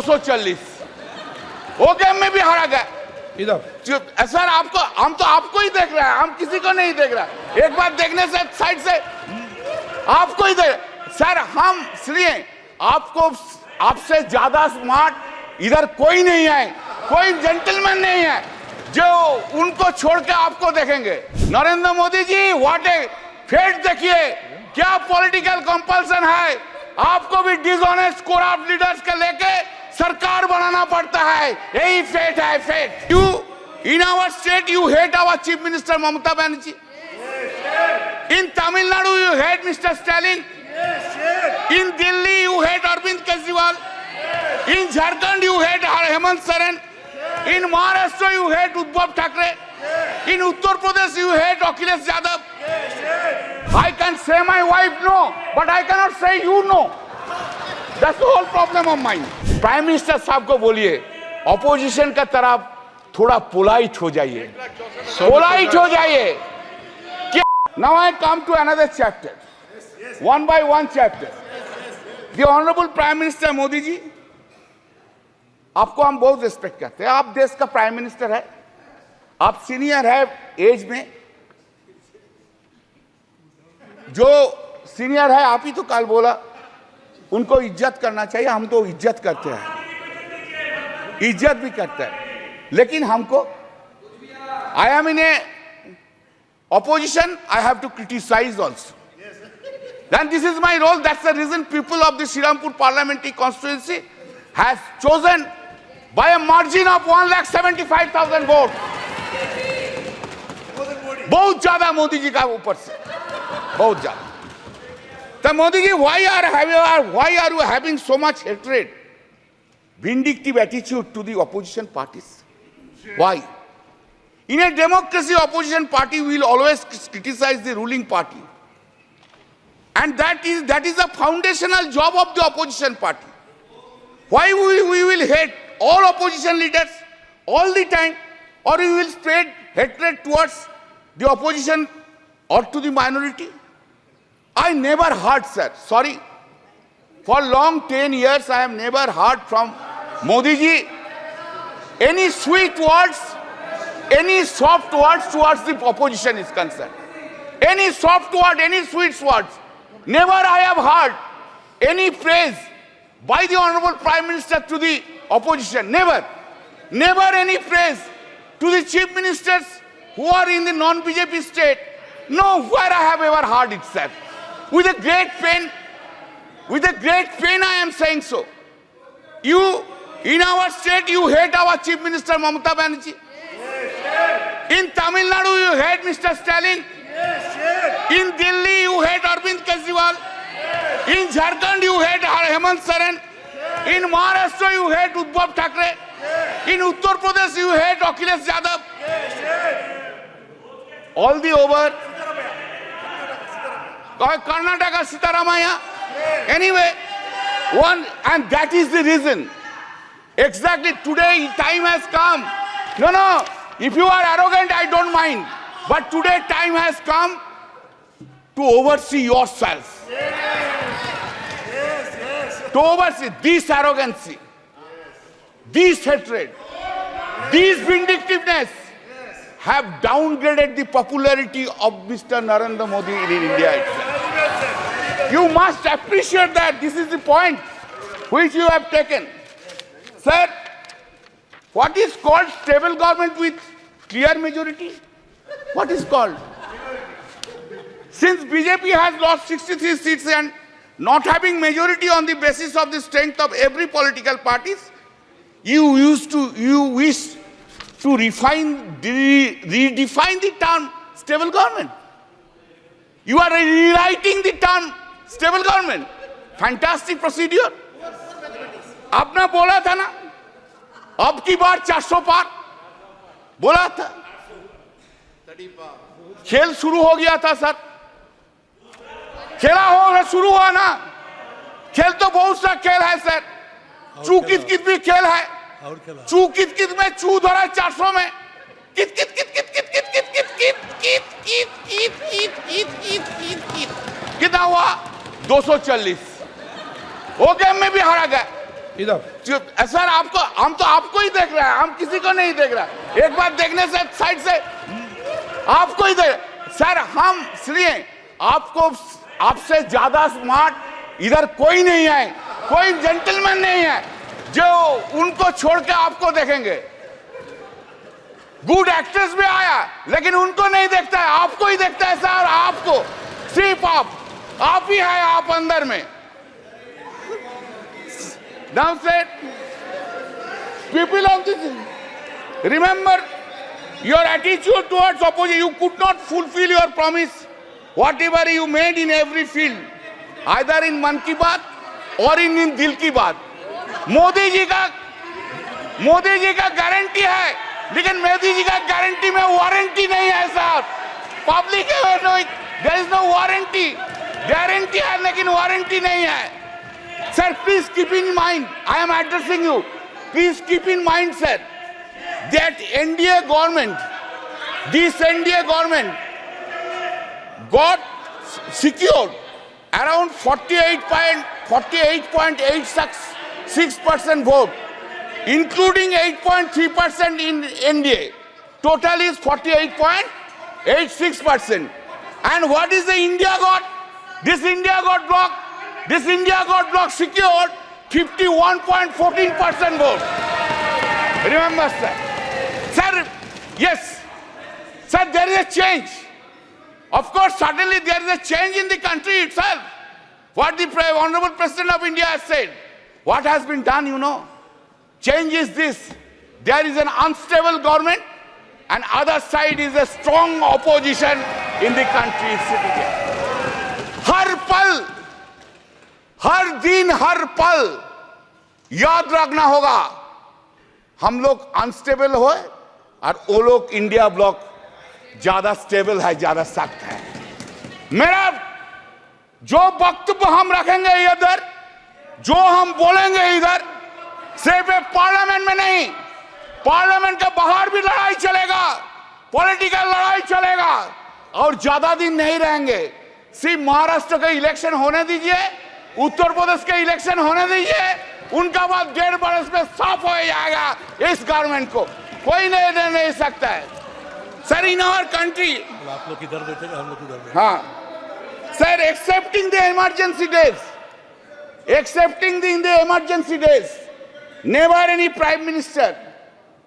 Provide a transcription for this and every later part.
240। वो गेम में भी हारा गया। इधर सर आपको, हम तो आपको ही देख रहे हैं, हम किसी को नहीं देख रहे। एक बार देखने से साइड से आपको ही देख सर, हम इसलिए आपको, आपसे ज्यादा स्मार्ट इधर कोई नहीं है, कोई जेंटलमैन नहीं है जो उनको छोड़ के आपको देखेंगे। नरेंद्र मोदी जी, व्हाट ए फेट, देखिए क्या पॉलिटिकल कंपल्सन है, आपको भी डिसऑनेस्ट करप्ट लीडर्स के लेके सरकार बनाना पड़ता है, यही फेट है, fate. You in our state you hate our chief minister Mamata Banerjee, in Tamil Nadu you hate mister Stalin, in Delhi you hate Arvind Kejriwal, in Jharkhand you hate Hemant Soren, in Maharashtra you hate Uddhav Thackeray, in Uttar Pradesh you hate Akhilesh Yadav. I can say my wife no, but I cannot say you no. That's the whole problem of mine. Prime Minister साहब को बोलिए opposition का तरफ थोड़ा polite हो जाइए, polite हो जाइए। Now I come to another chapter. One by one chapter. The Honorable Prime Minister Modi ji, आपको हम बहुत रिस्पेक्ट करते हैं, आप देश का प्राइम मिनिस्टर है, आप सीनियर है एज में, जो सीनियर है आप ही तो कल बोला उनको इज्जत करना चाहिए, हम तो इज्जत करते हैं, इज्जत भी करते हैं, लेकिन हमको I am in A opposition, I have to criticize also. Then this is my role. That's the reason people of the Srirampur parliamentary constituency has chosen by a margin of 1,75,000 votes. बहुत ज्यादा मोदी जी का ऊपर से, बहुत ज्यादा। तो Modi ji, why are you having so much hatred, vindictive attitude to the opposition parties? Why? In a democracy, opposition party will always criticize the ruling party. And that is a foundational job of the opposition party. Why we will hate all opposition leaders all the time, or we will spread hatred towards the opposition or to the minority? I never heard, sir, sorry, for long 10 years I have never heard from Modi ji any sweet words, any soft words towards the opposition is concerned. Any soft word, any sweet words. Never I have heard any praise by the Honorable Prime Minister to the opposition. Never. Never any praise to the chief ministers who are in the non-BJP state. Nowhere I have ever heard it, sir. With a great pain I am saying so. You, in our state, you hate our chief minister Mamata Banerjee. In Tamil Nadu, you hate Mr. Stalin. In Delhi, you hate Arvind Kejriwal. In Jharkhand, you hate Hemant Soren. In Maharashtra, you hate Uddhav Thackeray. In Uttar Pradesh, you hate Akhilesh Yadav. All the over. Karnataka, Sitaramaya. Anyway, and that is the reason. Exactly today, time has come. No. If you are arrogant, I don't mind. But today time has come to oversee yourself. To oversee this arrogancy, this hatred, this vindictiveness have downgraded the popularity of Mr. Narendra Modi in India itself. You must appreciate that. This is the point which you have taken. Sir, what is called stable government with clear majority? What is called? Since BJP has lost 63 seats and not having majority on the basis of the strength of every political parties, you wish to redefine the term stable government. You are rewriting the term stable government. Fantastic procedure. आपने बोला था ना, अब की बार 400 पार बोला था, खेल शुरू हो गया था सर, खेला हो शुरू हुआ ना, खेल तो बहुत सा खेल है सर, चू कित कित भी खेल है, चू कित कित में चू धरा 400 में, कित कित कित कित कित कित कित कित कित कित कित कित कित कित कित कित कितना हुआ 240। वो गेम में भी हारा गया, इधर सर आपको, हम तो आपको ही देख रहे हैं, हम किसी को नहीं देख रहा। एक बार देखने से साइड से आपको ही देख। सर हम इसलिए आपको, आपसे ज्यादा स्मार्ट इधर कोई नहीं है, कोई जेंटलमैन नहीं है जो उनको छोड़ के आपको देखेंगे। गुड एक्टर्स भी आया लेकिन उनको नहीं देखता है, आपको ही देखता है सर। आपको सिर्फ आप ही है, आप अंदर में। Now said, people of this, remember your attitude towards opposition. You could not fulfill your promise, whatever you made in every field, either in मन की बात और in दिल की बात। मोदी जी का गारंटी है, लेकिन मोदी जी का गारंटी में वारंटी नहीं है साहब। Public there is no warranty, guarantee है लेकिन वारंटी नहीं है। Sir, please keep in mind, I am addressing you. Please keep in mind, sir, that NDA government, this NDA government got secured around 48.86% vote, including 8.3% in NDA. Total is 48.86%. And what is the India got? This India got blocked. This India got bloc secured 51.14% vote. Remember, sir. Sir, yes. Sir, there is a change. Of course, suddenly there is a change in the country itself. What the Honorable President of India has said. What has been done, you know? Change is this. There is an unstable government and other side is a strong opposition in the country sitting here. हर पल, हर दिन, हर पल याद रखना होगा, हम लोग unstable हो और वो लोग इंडिया ब्लॉक ज्यादा स्टेबल है, ज्यादा सख्त है। मेरा जो वक्तव्य हम रखेंगे इधर, जो हम बोलेंगे इधर, सिर्फ पार्लियामेंट में नहीं, पार्लियामेंट के बाहर भी लड़ाई चलेगा, पॉलिटिकल लड़ाई चलेगा और ज्यादा दिन नहीं रहेंगे। सिर्फ महाराष्ट्र के इलेक्शन होने दीजिए, उत्तर प्रदेश के इलेक्शन होने दीजिए, उनका बाद 1.5 बरस में साफ हो जाएगा इस गवर्नमेंट को, कोई नहीं सकता है। सर इन आवर कंट्री, आप लोग किधर बैठे, हम लोग किधर बैठे। हाँ sir, accepting the emergency days, never any prime minister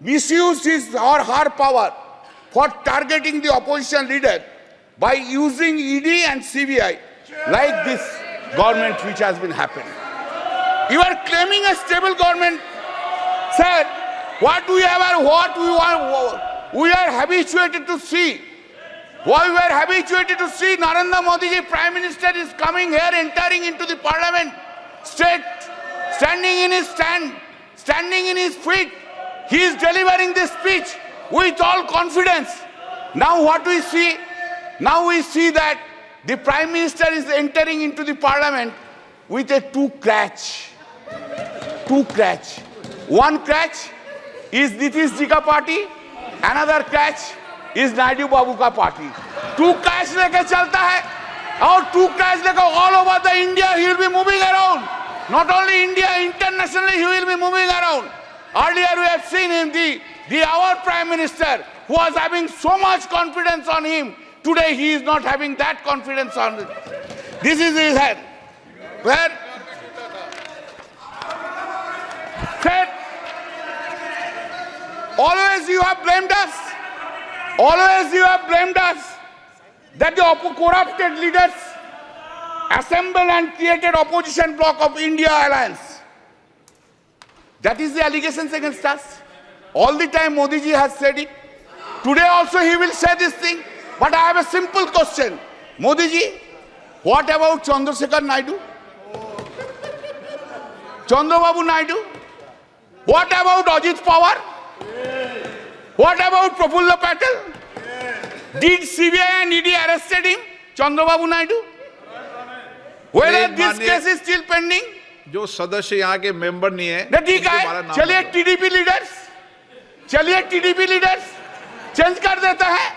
misused his or her power for targeting the opposition leader by using ED and CBI like this government which has been happening. You are claiming a stable government, sir. What we have, what we want, we are habituated to see. What we are habituated to see, Narendra Modi ji, Prime Minister, is coming here, entering into the Parliament, standing in his feet. He is delivering this speech with all confidence. Now what we see? Now we see that the Prime Minister is entering into the Parliament with a two crutch. One crutch is Nitish ji ka party, another crutch is Naidu Babu ka party. Two crutch leke chalta hai, और two crutch leke all over the India he will be moving around. Not only India, internationally he will be moving around. Earlier we have seen him, our Prime Minister, who was having so much confidence on him. Today he is not having that confidence on it. This is his head. Where? Said, always you have blamed us. Always you have blamed us that the corrupted leaders assembled and created opposition bloc of India Alliance. That is the allegations against us. All the time Modi ji has said it. Today also he will say this thing. But I have a simple question. Modi ji, what about Chandrasekhar Naidu? Chandrababu Naidu? What about Ajit Pawar? What about Prafulla Patel? Did CBI and ED arrested him? Chandrababu Naidu? Whether this case is still pending? जो सदस्य यहाँ के member नहीं है, ठीक है, चलिए TDP leaders change कर देता है,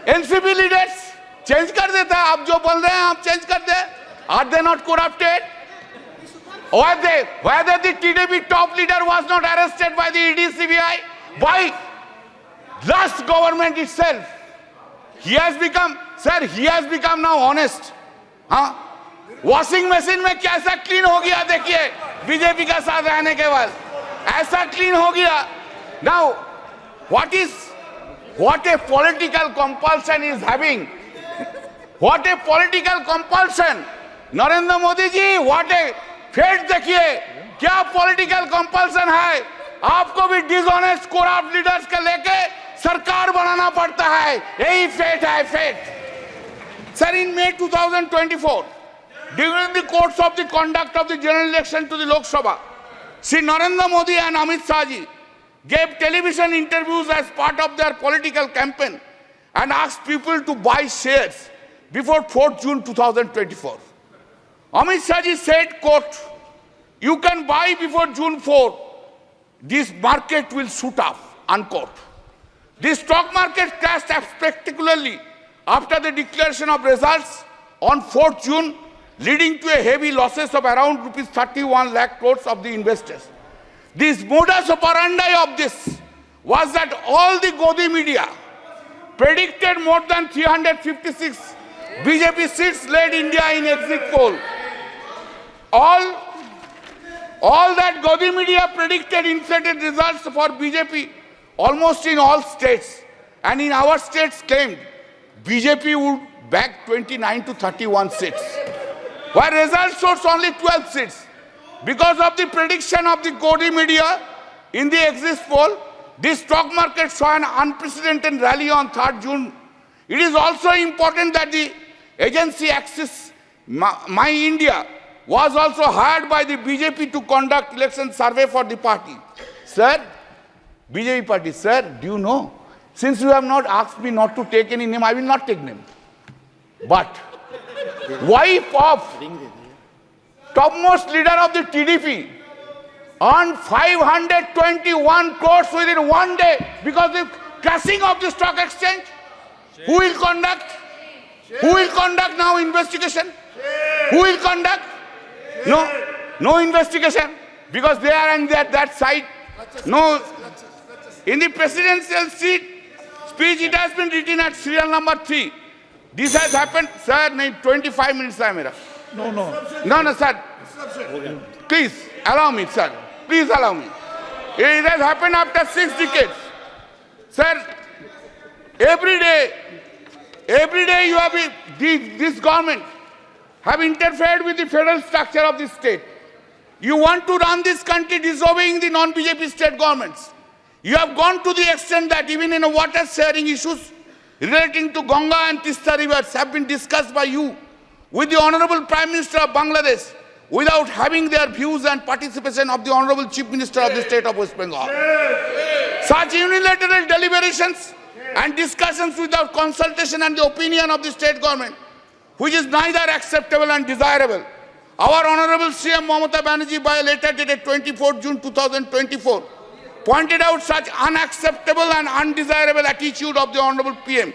एनसीपी लीडर्स चेंज कर देता है। आप जो बोल रहे हैं आप चेंज कर दे। Are they not corrupted? Whether the TDP top leader was not arrested by the ED CBI, by last government itself. He has become now honest. हाँ? वॉशिंग मशीन में कैसा क्लीन हो गया देखिए बीजेपी का साथ रहने के बाद ऐसा क्लीन हो गया. Now what a political compulsion is having. What a political compulsion. Narendra Modi ji, what a fate देखिए क्या पॉलिटिकल कंपल्सन है. आपको भी डिसऑनेस्ट करप्ट लीडर्स के लेके सरकार बनाना पड़ता है. यही फेट है, fate. Sir, in May 2024, during the course of the conduct of the general election to the Lok Sabha, Shri Narendra Modi and Amit Shah ji gave television interviews as part of their political campaign and asked people to buy shares before 4th June 2024. Amit Shah ji said, quote, "You can buy before June 4. This market will shoot up," unquote. The stock market crashed spectacularly after the declaration of results on 4th June, leading to a heavy losses of around rupees 31 lakh crores of the investors. This modus operandi of this was that all the Godi media predicted more than 356 BJP seats led India in exit poll. All that Godi media predicted inflated results for BJP almost in all states, and in our states claimed BJP would bag 29 to 31 seats, where results shows only 12 seats. Because of the prediction of the Godi media in the exit poll, the stock market saw an unprecedented rally on 3rd June. It is also important that the agency Axis My India was also hired by the BJP to conduct election survey for the party. Sir, BJP party, sir, do you know? Since you have not asked me not to take any name, I will not take name. But wife of topmost leader of the TDP earned 521 crores within one day because of the crashing of the stock exchange. Who will conduct? Who will conduct now investigation? Who will conduct? No investigation, because they are on that side. No. In the presidential speech, it has been written at serial number 3. This has happened, sir. 25 minutes hai mera. No, sir. Please allow me, sir. Please allow me. It has happened after 6 decades, sir. Every day you have this government have interfered with the federal structure of the state. You want to run this country disobeying the non-BJP state governments. You have gone to the extent that even in water sharing issues relating to Ganga and Tista rivers have been discussed by you with the Honorable Prime Minister of Bangladesh without having their views and participation of the Honorable Chief Minister of the state of West Bengal. Such unilateral deliberations and discussions without consultation and the opinion of the state government, which is neither acceptable and desirable. Our Honorable CM Mamata Banerjee, by a letter dated 24 June 2024, pointed out such unacceptable and undesirable attitude of the Honorable PM.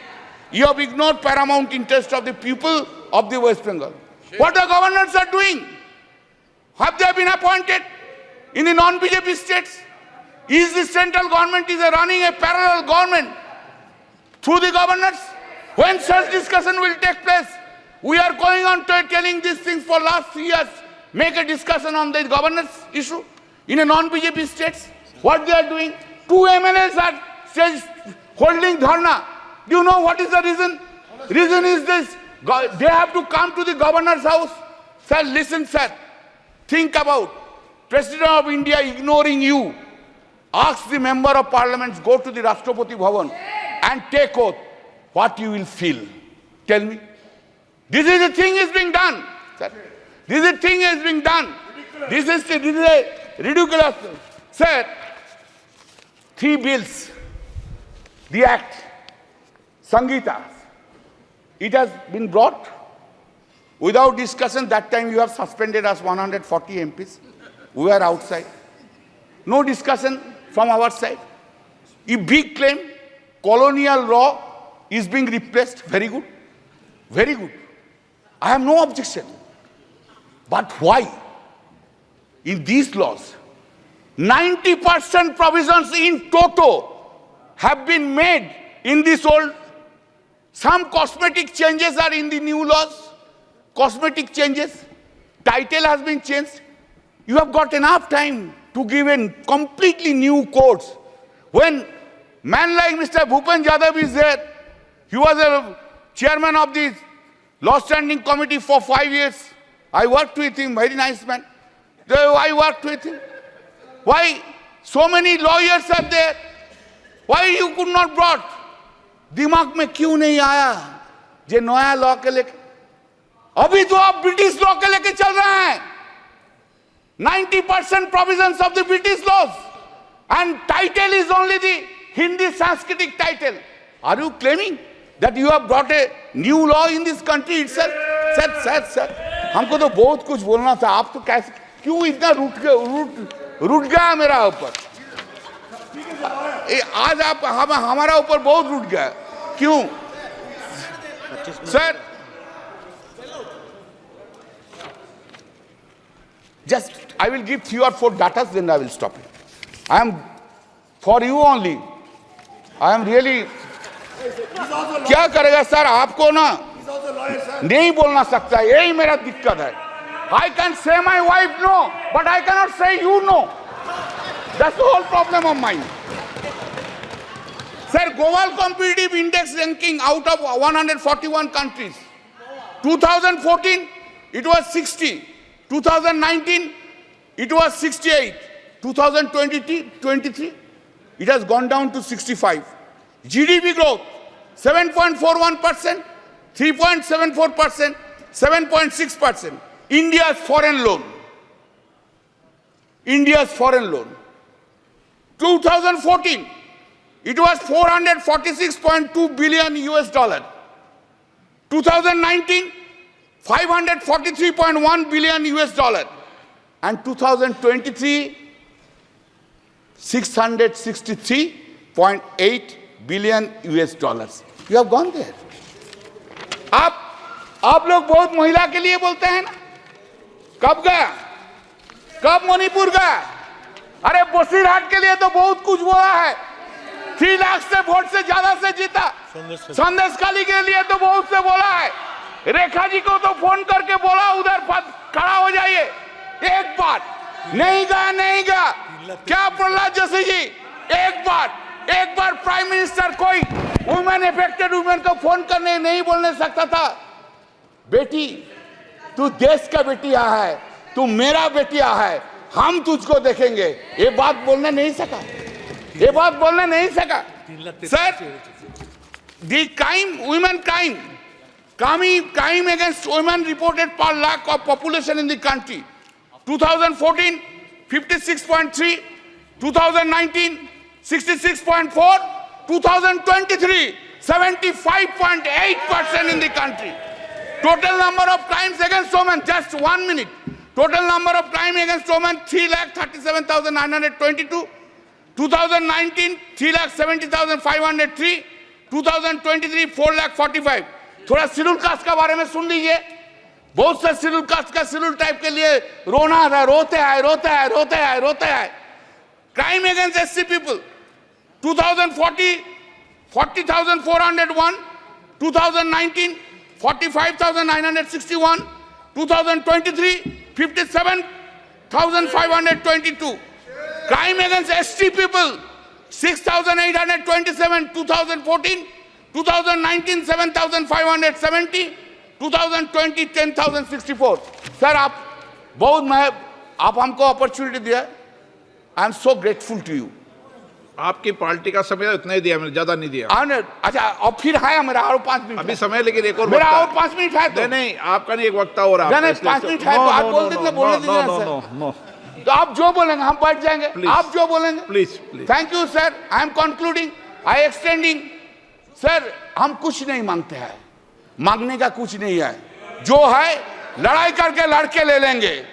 You have ignored paramount interest of the people of the West Bengal. What the governors are doing? Have they been appointed in the non-BJP states? Is the central government running a parallel government through the governors? When such discussion will take place? We are going on to telling these things for last 3 years. Make a discussion on the governance issue in a non-BJP states. What they are doing? 2 MLAs are holding dharna. Do you know what is the reason? Reason is this. They have to come to the governor's house. Sir, listen, sir. Think about President of India ignoring you. Ask the member of parliament, go to the Rashtrapati Bhavan and take oath. What you will feel? Tell me. This is the thing is being done. Sir. This is the thing is being done. This is a ridiculous. Sir, 3 bills, the act, Sangeeta, it has been brought without discussion. That time you have suspended us 140 MPs. We were outside. No discussion from our side. A big claim, colonial law is being replaced. Very good. Very good. I have no objection. But why? in these laws, 90% provisions in toto have been made in this old. Some cosmetic changes are in the new laws. Cosmetic changes. Title has been changed. You have got enough time to give in completely new codes. When man like Mr. Bhupen Yadav is there, he was a chairman of the Law Standing Committee for 5 years. I worked with him, very nice man. I worked with him. Why so many lawyers are there? Why you could not brought? दिमाग में क्यों नहीं आया जे नया law के लेके? अभी तो आप ब्रिटिश लॉ के लेके चल रहे हैं. 90% provisions of the British laws, and title is only the Hindi Sanskritic title. Are you claiming that you have brought a new law in this country itself? Sir, हमको तो बहुत कुछ बोलना था. आप तो कैसे क्यों इतना रूठ गया मेरा ऊपर? आज आप हमारा ऊपर बहुत रूठ गया. क्यों sir? Just I will give 3 or 4 datas, then I will stop it. I am for you only. I am really. क्या करेगा सर? आपको ना नहीं बोलना सकता, यही मेरा दिक्कत है. I can say my wife no, but I cannot say you no. That's the whole problem of mine. Sir, Global Competitive Index ranking out of 141 countries. 2014, it was 60. 2019, it was 68. 2023, it has gone down to 65. GDP growth, 7.41%, 3.74%, 7.6%. India's foreign loan. 2014, it was 446.2 billion US dollar. 2019, 543.1 billion US dollar. And 2023, 663.8 billion US dollars. You have gone there. आप लोग बहुत महिला के लिए बोलते हैं ना? कब गया? कब मणिपुर गया? अरे बसीरहाट के लिए तो बहुत कुछ बोला है. 3 लाख से वोट से ज्यादा से जीता. संदेशखाली के लिए तो बहुत से बोला है. रेखा जी को तो फोन करके बोला उधर खड़ा हो जाइए. एक बार नहीं गया. क्या प्रहलाद जोशी जी, एक बार प्राइम मिनिस्टर कोई वुमेन अफेक्टेड वुमेन को फोन करने नहीं बोलने सकता था? बेटी, तू देश का बेटिया है, तू मेरा बेटिया है, हम तुझको देखेंगे. ये बात बोलने नहीं सका. Sir, the crime against women reported per lakh of population in the country. 2014, 56.3. 2019, 66.4. 2023, 75.8% in the country. Total number of crimes against women, just 1 minute. Total number of crimes against women, 3,37,922. 2019, 3,70,503. 2023, 4,45,000. थोड़ा शेड्यूल कास्ट का बारे में सुन लीजिए. बहुत से schedule caste का schedule type के लिए रोते हैं. Crime against SC people, 2040, 40,401. 2019, 45,961. 2023, 57,522. Crime against ST people, 6,827. 2014, 2019, 7,570. 2020, 10,064. Sir, आप हमको अपॉर्चुनिटी दिया. I am so grateful to you. आपकी पार्टी का समय इतना ही दिया, मैंने ज्यादा नहीं दिया. अच्छा, और फिर है मेरा और 5 मिनट अभी समय, लेकिन एक और मेरा और 5 मिनट है. तो नहीं, आपका नहीं, एक वक्ता और आप. नहीं, 5 मिनट है तो आप बोल दीजिए. बोलने दीजिए सर. तो आप जो बोलेंगे हम बैठ जाएंगे. आप जो बोलेंगे. Please. Thank you sir. I am concluding, I extending. Sir, हम कुछ नहीं मांगते हैं, मांगने का कुछ नहीं है. जो है लड़ाई करके लड़के ले लेंगे.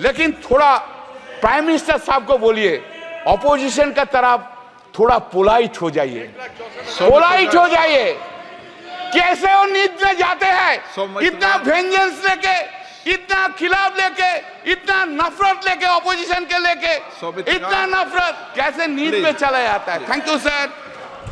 लेकिन थोड़ा प्राइम मिनिस्टर साहब को बोलिए, ऑपोजिशन का तरफ थोड़ा पोलाइट हो जाइए. कैसे वो नींद में जाते हैं, इतना वेंजेंस लेके, इतना खिलाफ लेके, इतना नफरत लेके ऑपोजिशन के लेके सोबित इतना नफरत कैसे नींद Please. में चला जाता है। Thank you sir.